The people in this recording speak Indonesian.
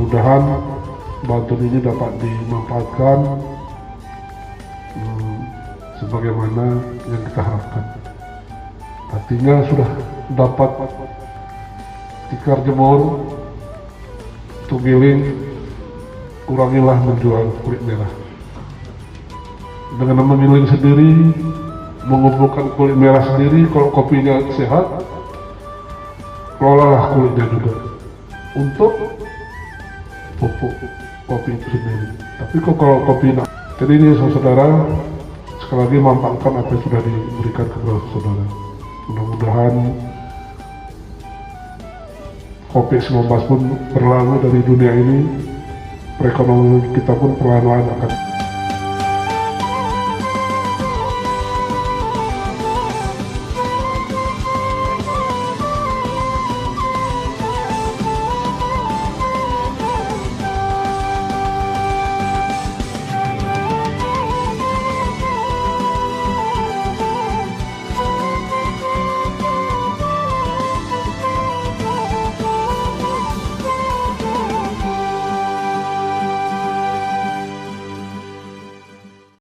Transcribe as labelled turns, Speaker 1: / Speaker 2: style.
Speaker 1: mudah-mudahan bantuan ini dapat dimanfaatkan sebagaimana yang kita harapkan. Artinya sudah dapat tikar jemur untuk giling, kurangilah menjual kulit merah. Dengan menggiling sendiri, mengumpulkan kulit merah sendiri, kalau kopinya sehat, kelolalah kulitnya juga untuk pupuk kopi itu sendiri. Tapi kalau kopi nak, jadi ini saudara, sekali lagi manfaatkan apa yang sudah diberikan kepada saudara. Mudah-mudahan COVID-19 pun berlalu dari dunia ini, perekonomian kita pun perlahan-lahan akan